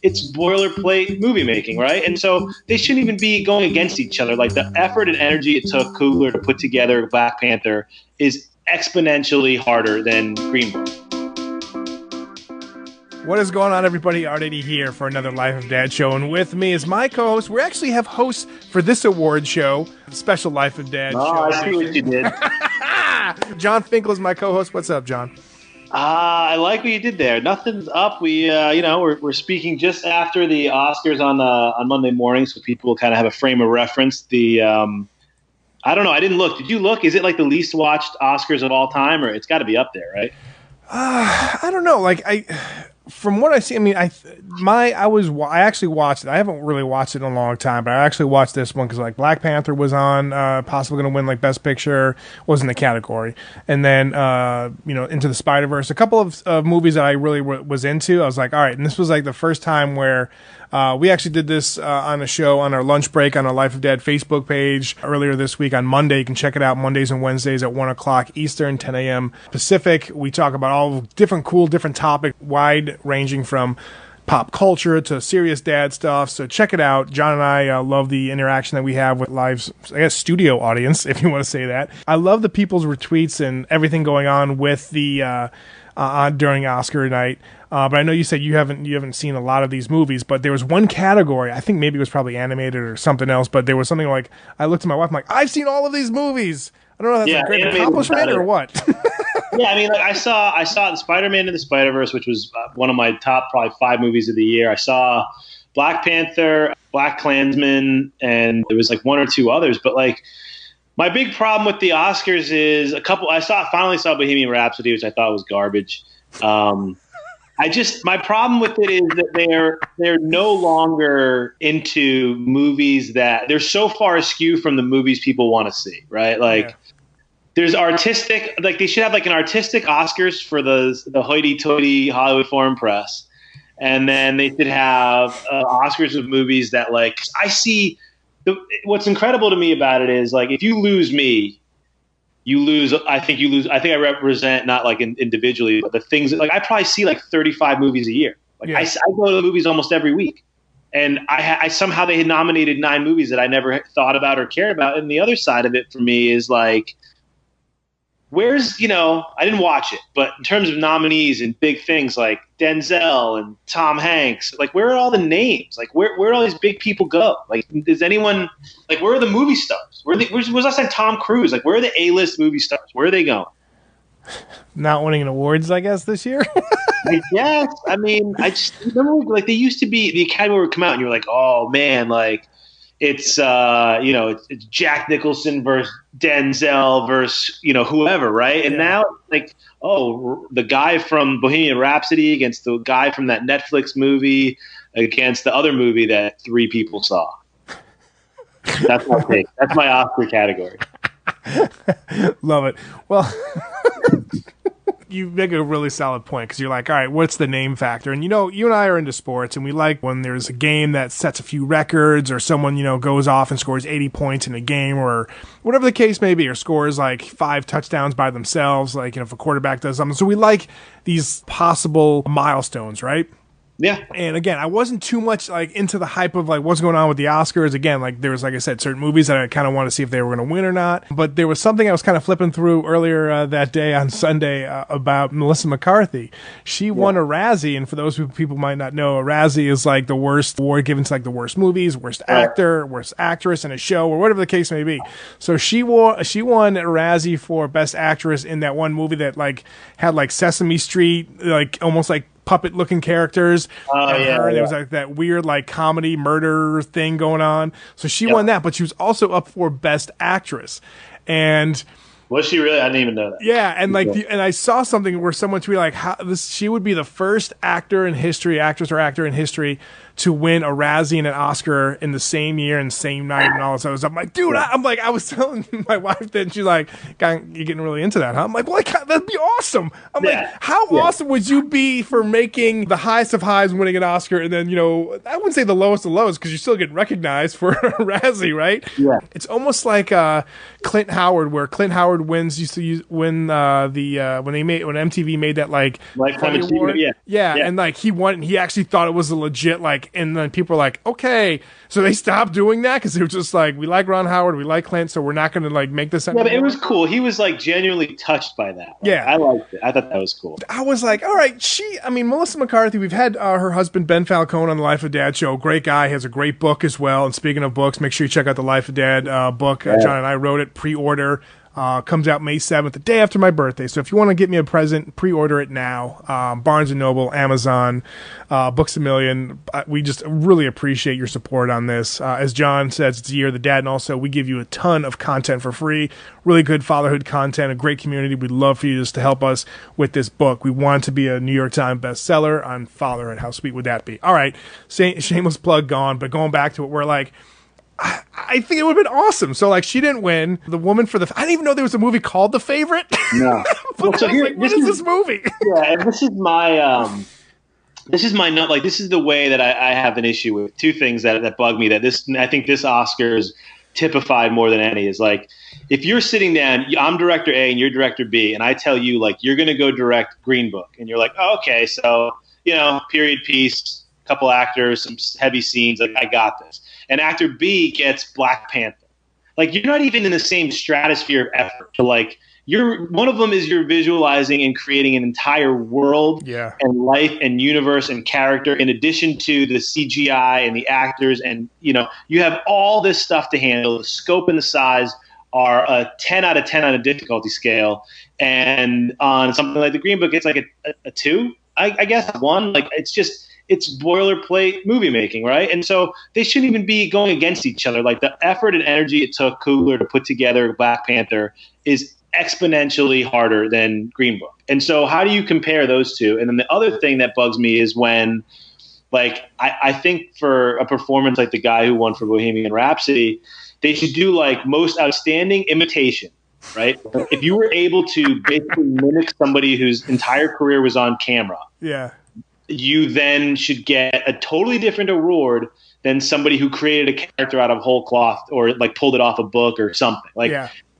It's boilerplate movie making, right? And so they shouldn't even be going against each other. Like the effort and energy it took Coogler to put together Black Panther is exponentially harder than Green Book. What is going on, everybody? Art Eddy here for another Life of Dad show, and with me is my co-host. We actually have hosts for this award show, special Life of Dad show. I see what you did. Jon Finkel is my co-host. What's up, John? I like what you did there. Nothing's up. We're speaking just after the Oscars on Monday morning, so people kind of have a frame of reference. I don't know. I didn't look. Did you look? Is it like the least watched Oscars of all time, or it's got to be up there, right? I don't know. From what I see, I mean, I actually watched it. I haven't really watched it in a long time, but I actually watched this one because Black Panther was on, possibly going to win Best Picture, was in the category, and then Into the Spider-Verse, a couple of movies that I really was into. I was like, all right, and this was the first time where we actually did this on a show on our lunch break on our Life of Dad Facebook page earlier this week on Monday. You can check it out Mondays and Wednesdays at 1 o'clock Eastern, 10 a.m. Pacific. We talk about all different topics, wide ranging from pop culture to serious dad stuff. So check it out. John and I love the interaction that we have with live, studio audience, if you want to say that. I love the people's retweets and everything going on with the during Oscar night. But I know you said you haven't seen a lot of these movies, but there was one category, I think maybe it was probably animated or something else, but there was something like, I looked at my wife, I'm like, I've seen all of these movies. I don't know if that's a great accomplishment or what. Yeah, I mean, I saw the Spider-Man and the Spider-Verse, which was one of my top probably 5 movies of the year. I saw Black Panther, Black Klansman, and there was 1 or 2 others, but my big problem with the Oscars is finally saw Bohemian Rhapsody, which I thought was garbage. My problem with it is that they're no longer into movies that they're so far askew from the movies people want to see, right? There's artistic, they should have an artistic Oscars for the hoity-toity Hollywood Foreign Press, and then they should have Oscars of movies that I see. What's incredible to me about it is if you lose me, you lose. I think you lose. I think I represent not individually, but the things I probably see 35 movies a year. I go to the movies almost every week, and I somehow they had nominated 9 movies that I never thought about or cared about. And the other side of it for me is where's I didn't watch it, but in terms of nominees and big things like Denzel and Tom Hanks, where are all the names? Where do all these big people go? Does anyone where are the movie stars? Where's last time Tom Cruise? Where are the A-list movie stars? Where are they going? Not winning an awards, I guess, this year. Yes, I mean, I just remember they used to be the Academy would come out and you're oh man, it's it's Jack Nicholson versus Denzel versus whoever, right? And now the guy from Bohemian Rhapsody against the guy from that Netflix movie against the other movie that 3 people saw. That's my take. That's my Oscar category. Love it. Well, you make a really solid point because you're all right, what's the name factor? And you and I are into sports, and we like when there's a game that sets a few records, or someone goes off and scores 80 points in a game, or whatever the case may be, or scores 5 touchdowns by themselves, if a quarterback does something. So we like these possible milestones, right? Yeah. And again, I wasn't too much into the hype of what's going on with the Oscars. Again, there was, I said, certain movies that I kind of want to see if they were going to win or not. But there was something I was kind of flipping through earlier that day on Sunday about Melissa McCarthy. She won a Razzie, and for those people who might not know, a Razzie is the worst award given to the worst movies, worst actor, worst actress in a show, or whatever the case may be. So she won a Razzie for Best Actress in that one movie that had Sesame Street, almost puppet looking characters. There was that weird comedy murder thing going on. So she won that, but she was also up for Best Actress. And was she really? I didn't even know that. Yeah, and and I saw something where someone tweeted she would be the first actress or actor in history to win a Razzie and an Oscar in the same year and same night and all this other stuff. I'm like, dude, I was telling my wife that, and she's like, you're getting really into that, huh? I'm like, well, that'd be awesome. I'm like, how awesome would you be for making the highest of highs, winning an Oscar, and then, I wouldn't say the lowest of lows, because you still get recognized for a Razzie, right? Yeah. It's almost like Clint Howard, where Clint Howard Howard used to win when MTV made that like Lifetime award. Achievement, yeah, and like he won, and he actually thought it was a legit like, and then people were like, okay, so they stopped doing that because they were just like, we like Ron Howard, we like Clint, so we're not going to like make this anymore. Yeah, but it was cool. He was like genuinely touched by that. Yeah, I liked it. I thought that was cool. I was like, all right, Melissa McCarthy, we've had her husband Ben Falcone on the Life of Dad show. Great guy, has a great book as well. And speaking of books, make sure you check out the Life of Dad book. John and I wrote it, pre-order. Comes out May 7th, the day after my birthday. So if you want to get me a present, pre-order it now. Barnes & Noble, Amazon, Books A Million. We just really appreciate your support on this. As John says, it's the year of the dad, and also we give you a ton of content for free. Really good fatherhood content, a great community. We'd love for you just to help us with this book. We want it to be a New York Times bestseller on fatherhood. How sweet would that be? All right, shameless plug gone, but going back to it, we're like, I think it would have been awesome. So, like, she didn't win. The woman for I didn't even know there was a movie called The Favorite. No. But so like, what is this movie? Yeah, and this is my this is the way that I have an issue with two things that bug me. I think this Oscar is typified more than any. Is like, if you're sitting down, I'm director A and you're director B, and I tell you like you're going to go direct Green Book, and you're like, oh, okay, so period piece, couple actors, some heavy scenes, like I got this. And actor B gets Black Panther. Like, you're not even in the same stratosphere of effort. So, like, one of them is you're visualizing and creating an entire world and life and universe and character in addition to the CGI and the actors. And, you have all this stuff to handle. The scope and the size are a 10 out of 10 on a difficulty scale. And on something like the Green Book, it's like a 2, I guess, 1. Like, it's boilerplate movie making, right? And so they shouldn't even be going against each other. Like, the effort and energy it took Coogler to put together Black Panther is exponentially harder than Green Book. And so how do you compare those two? And then the other thing that bugs me is when, like, I think for a performance like the guy who won for Bohemian Rhapsody, they should do like most outstanding imitation, right? If you were able to basically mimic somebody whose entire career was on camera. Yeah. You then should get a totally different award than somebody who created a character out of whole cloth or like pulled it off a book or something. Like,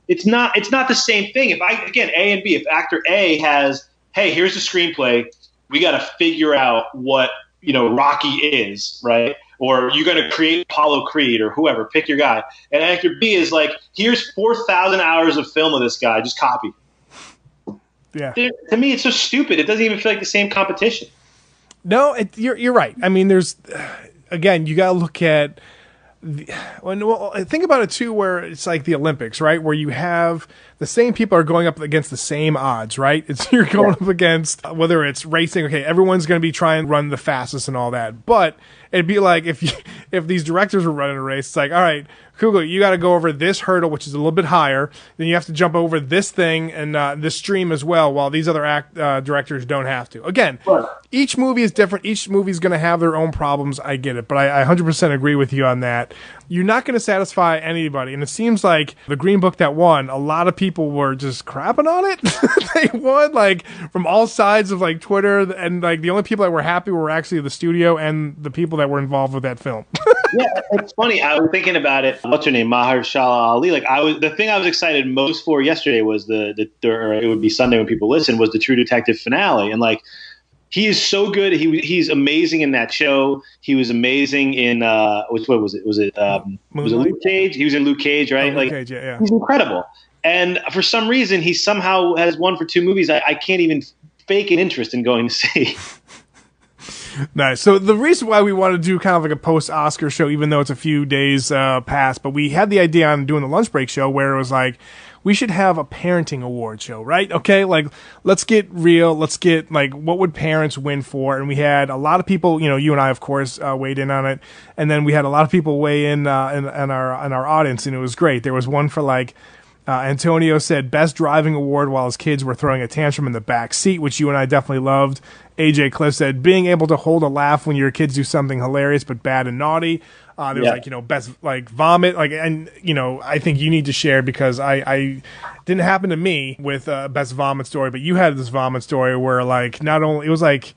it's not the same thing. If A and B, if actor A has, hey, here's the screenplay, we got to figure out what, Rocky is, right? Or you're going to create Apollo Creed or whoever, pick your guy. And actor B is like, here's 4,000 hours of film of this guy, just copy. Yeah. To me, it's so stupid. It doesn't even feel like the same competition. No, you're right. I mean, there's again, you got to look at think about it too, where it's like the Olympics, right? Where you have the same people are going up against the same odds, right? You're going up against whether it's racing. Okay, everyone's going to be trying to run the fastest and all that, but it'd be like if these directors were running a race, it's like, all right, Kugel, you got to go over this hurdle, which is a little bit higher. Then you have to jump over this thing and this stream as well, while these other directors don't have to. Again, each movie is different. Each movie is going to have their own problems. I get it, but I 100% agree with you on that. You're not going to satisfy anybody, and it seems like the Green Book that won, a lot of people were just crapping on it. They won like from all sides of like Twitter, and like the only people that were happy were actually the studio and the people that were involved with that film. Yeah, it's funny. I was thinking about it. What's her name? Mahershala Ali. Like, the thing I was excited most for yesterday was or it would be Sunday when people listen, was the True Detective finale. And like, he is so good. He's amazing in that show. He was amazing in what was it? Was it Luke Cage? He was in Luke Cage, right? Luke Cage, yeah. He's incredible. And for some reason, he somehow has won for 2 movies I can't even fake an interest in going to see. Nice. So the reason why we want to do kind of like a post-Oscar show, even though it's a few days past, but we had the idea on doing the lunch break show where it was like, we should have a parenting award show, right? Okay, like, let's get real. Let's get, like, what would parents win for? And we had a lot of people, you and I, of course, weighed in on it. And then we had a lot of people weigh in our audience, and it was great. There was one for, like, Antonio said best driving award while his kids were throwing a tantrum in the back seat, which you and I definitely loved. AJ Cliff said being able to hold a laugh when your kids do something hilarious but bad and naughty. There was best like vomit, and I think you need to share because I didn't happen to me with best vomit story, but you had this vomit story where like not only it was like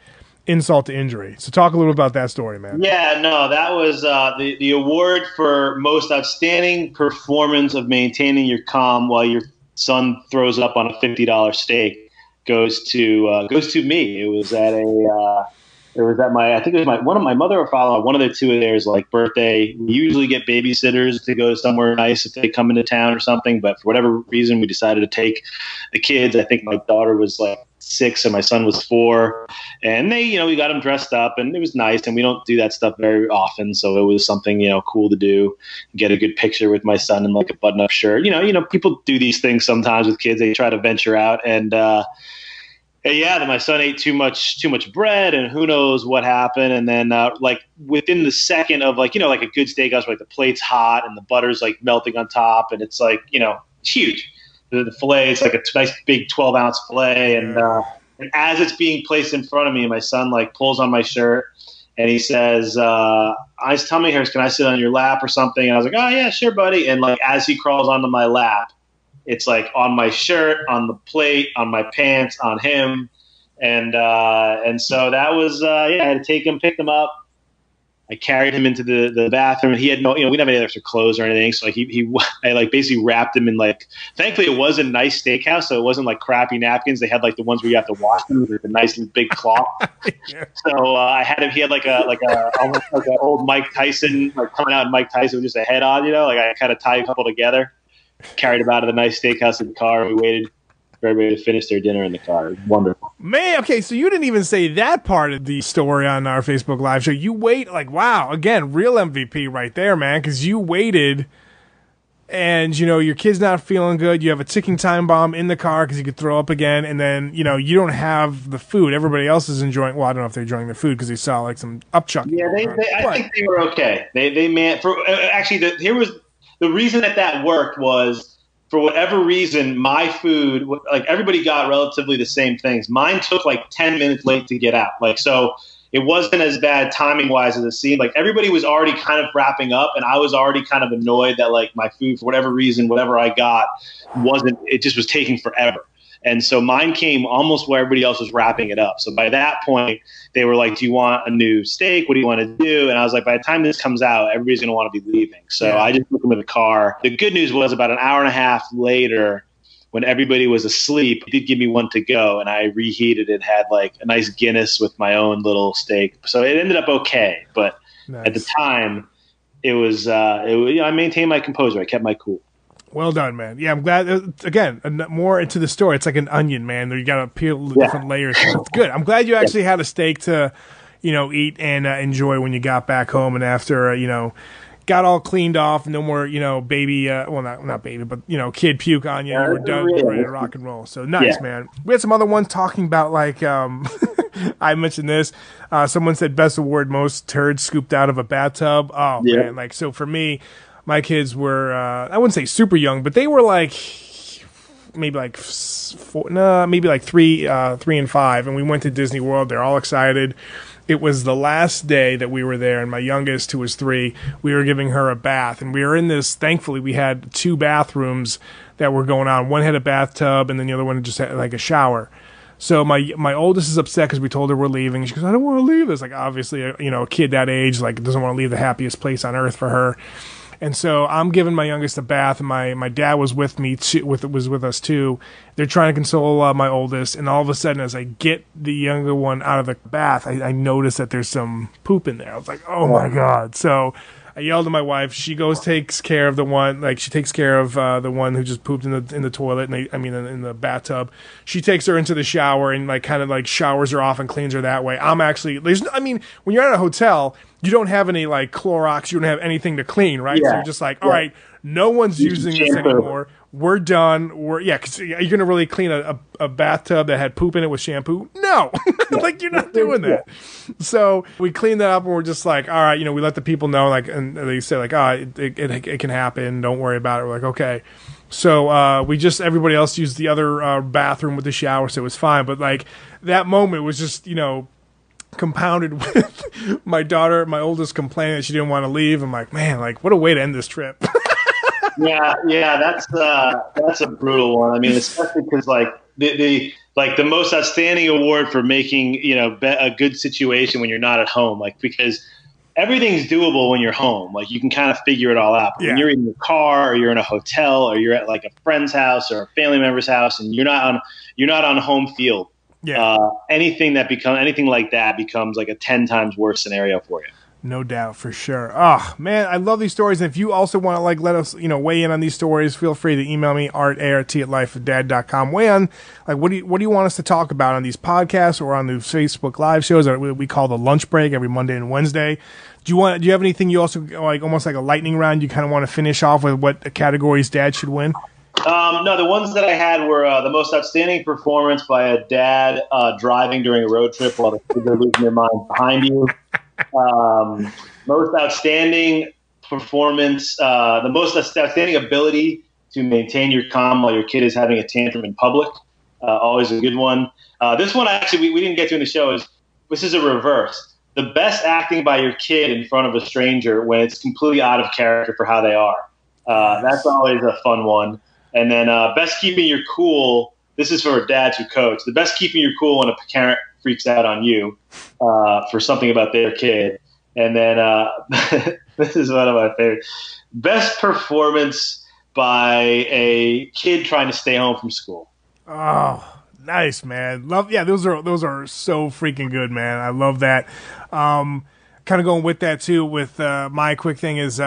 insult to injury. So talk a little about that story, man. Yeah, no, that was the award for most outstanding performance of maintaining your calm while your son throws up on a $50 steak goes to me. It was at my, I think it was one of my mother or father, one of the two of theirs like birthday. We usually get babysitters to go somewhere nice if they come into town or something, but for whatever reason we decided to take the kids. I think my daughter was like 6 and my son was 4, and they, we got them dressed up and it was nice, and we don't do that stuff very often, so it was something cool to do. Get a good picture with my son in like a button-up shirt. People do these things sometimes with kids. They try to venture out, and then my son ate too much bread, and who knows what happened. And then like within the second of like a good steakhouse where like the plate's hot and the butter's like melting on top, and it's like it's huge. The fillet is like a nice big 12-ounce fillet, and as it's being placed in front of me, my son like pulls on my shirt and he says, "Ice tummy hairs, can I sit on your lap or something?" And I was like, "Oh yeah, sure, buddy." And like as he crawls onto my lap, it's like on my shirt, on the plate, on my pants, on him, and so that was I had to pick him up. I carried him into the bathroom. He had no, we didn't have any extra clothes or anything. So like I like basically wrapped him in like, thankfully it was a nice steakhouse. So it wasn't like crappy napkins. They had like the ones where you have to wash them with a nice big cloth. Yeah. So he had like almost like an old Mike Tyson, like coming out in Mike Tyson with just a head on, like I kind of tied a couple together, carried him out of the nice steakhouse in the car. We waited for everybody to finish their dinner in the car. It was wonderful. Man, okay, so you didn't even say that part of the story on our Facebook Live show. You wait, like, wow, again, real MVP right there, man, because you waited, and, your kid's not feeling good. You have a ticking time bomb in the car because you could throw up again, and then, you don't have the food. Everybody else is enjoying, well, I don't know if they're enjoying the food because they saw, like, some upchucking. Yeah, I think they were okay. Here was the reason that worked was, for whatever reason, my food, like everybody got relatively the same things. Mine took like 10 minutes late to get out. Like, so it wasn't as bad timing wise as it seemed. Like everybody was already kind of wrapping up, and I was already kind of annoyed that like my food, for whatever reason, whatever I got it just was taking forever. And so mine came almost where everybody else was wrapping it up. So by that point, they were like, "Do you want a new steak? What do you want to do?" And I was like, by the time this comes out, everybody's going to want to be leaving. So I just took them to the car. The good news was about an hour and a half later, when everybody was asleep, it did give me one to go, and I reheated it, had like a nice Guinness with my own little steak. So it ended up okay. But at the time, it was I maintained my composure. I kept my cool. Well done, man. Yeah, I'm glad. Again, more into the story. It's like an onion, man. You got to peel the different layers. It's good. I'm glad you actually had a steak to, eat and enjoy when you got back home, and after, got all cleaned off. No more, baby. Well, not baby, but kid puke on you. We're done. We're ready to rock and roll. So nice, man. We had some other ones talking about like. I mentioned this. Someone said best award, most turds scooped out of a bathtub. Oh man, like so for me. My kids were, I wouldn't say super young, but they were like, maybe like 3 and 5. And we went to Disney World. They're all excited. It was the last day that we were there. And my youngest, who was 3, we were giving her a bath. And we were in this, thankfully, we had 2 bathrooms that were going on. One had a bathtub, and then the other one just had like a shower. So my oldest is upset because we told her we're leaving. She goes, "I don't want to leave this." Like obviously, a kid that age like doesn't want to leave the happiest place on earth for her. And so I'm giving my youngest a bath, and my dad was with me was with us too. They're trying to console my oldest, and all of a sudden, as I get the younger one out of the bath, I notice that there's some poop in there. I was like, "Oh my god!" So I yelled at my wife. She takes care of the one, like she takes care of the one who just pooped in the toilet, in the bathtub. She takes her into the shower and like kind of like showers her off and cleans her that way. When you're at a hotel, you don't have any like Clorox, you don't have anything to clean, right? So you're just like, all right, no one's using this anymore. We're done. Because you're gonna really clean a bathtub that had poop in it with shampoo? No, like you're not doing that. So we cleaned that up, and we're just like, all right, we let the people know, like, and they say like, it can happen. Don't worry about it. We're like, okay. So everybody else used the other bathroom with the shower, so it was fine. But like that moment was just compounded with my daughter, my oldest, complaining that she didn't want to leave. I'm like, man, like what a way to end this trip. Yeah, that's a brutal one. I mean, especially because like the most outstanding award for making a good situation when you're not at home, like because everything's doable when you're home. Like, you can kind of figure it all out. But when you're in your car, or you're in a hotel, or you're at like a friend's house or a family member's house, and you're not on home field, anything like that becomes like a 10 times worse scenario for you. No doubt, for sure. Oh, man, I love these stories. And if you also want to like let us, weigh in on these stories, feel free to email me, art@lifeofdad.com. Weigh on, like, what do you want us to talk about on these podcasts or on the Facebook Live shows that we call the lunch break every Monday and Wednesday? Do you have anything you also, like, almost like a lightning round, you kind of want to finish off with what categories dad should win? No, the ones that I had were the most outstanding performance by a dad driving during a road trip while the kids are losing their mind behind you. Most outstanding performance, the most outstanding ability to maintain your calm while your kid is having a tantrum in public. Always a good one. This one, actually, we didn't get to in the show. This is a reverse. The best acting by your kid in front of a stranger when it's completely out of character for how they are. That's always a fun one. And then best keeping your cool. This is for dads who coach. The best keeping your cool when a parent freaks out on you for something about their kid. And then this is one of my favorites. Best performance by a kid trying to stay home from school. Oh, nice, man. Those are so freaking good, man. I love that. Kind of going with that too, with my quick thing is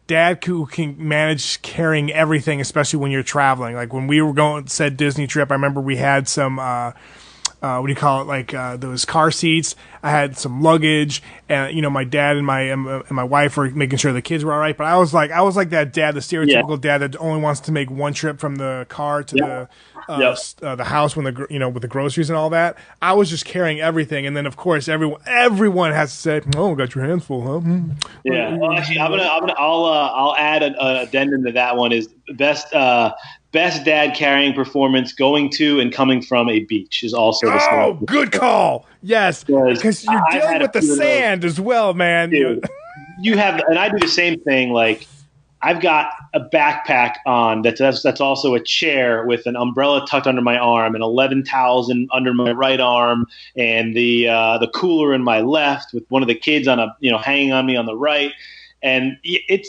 dad who can manage carrying everything, especially when you're traveling. Like when we were going said Disney trip, I remember we had some what do you call it? Like those car seats. I had some luggage, and my dad and my wife were making sure the kids were all right. But I was like that dad, the stereotypical dad that only wants to make one trip from the car to the house when with the groceries and all that. I was just carrying everything, and then of course everyone has to say, "Oh, got your hands full, huh?" Yeah. Well, actually, I'll add an addendum to that one. Is best dad carrying performance going to and coming from a beach is also the same. Oh, good call. Yes, because you're dealing with the sand as well, man. Dude, you have, and I do the same thing. Like, I've got a backpack on that's also a chair with an umbrella tucked under my arm and 11 towels under my right arm, and the cooler in my left with one of the kids on hanging on me on the right, and it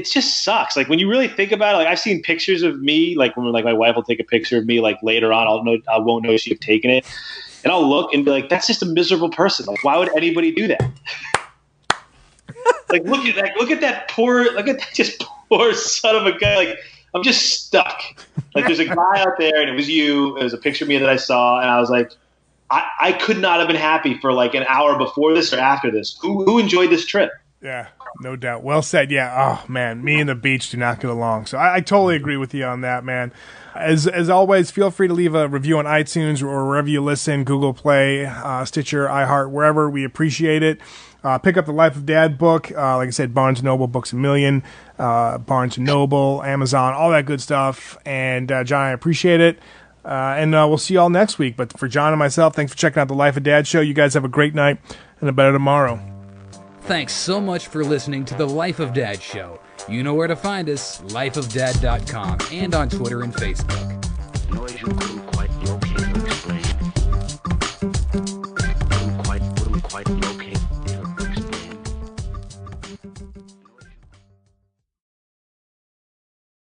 just sucks. Like, when you really think about it, like, I've seen pictures of me, like when my wife will take a picture of me, like later on, I won't know she've taken it, and I'll look and be like, that's just a miserable person. Like, why would anybody do that? Like, look at that poor son of a guy. Like, I'm just stuck. Like, there's a guy out there, and it was you. It was a picture of me that I saw, and I was like, I could not have been happy for like an hour before this or after this. Who enjoyed this trip? Yeah, no doubt. Well said. Yeah. Oh man, me and the beach do not get along. So I totally agree with you on that, man. As always, feel free to leave a review on iTunes or wherever you listen, Google Play, Stitcher, iHeart, wherever. We appreciate it. Pick up the Life of Dad book. Like I said, Barnes & Noble, Books A Million, Barnes & Noble, Amazon, all that good stuff. And John, I appreciate it. And we'll see you all next week. But for John and myself, thanks for checking out the Life of Dad show. You guys have a great night and a better tomorrow. Thanks so much for listening to the Life of Dad show. You know where to find us, lifeofdad.com, and on Twitter and Facebook.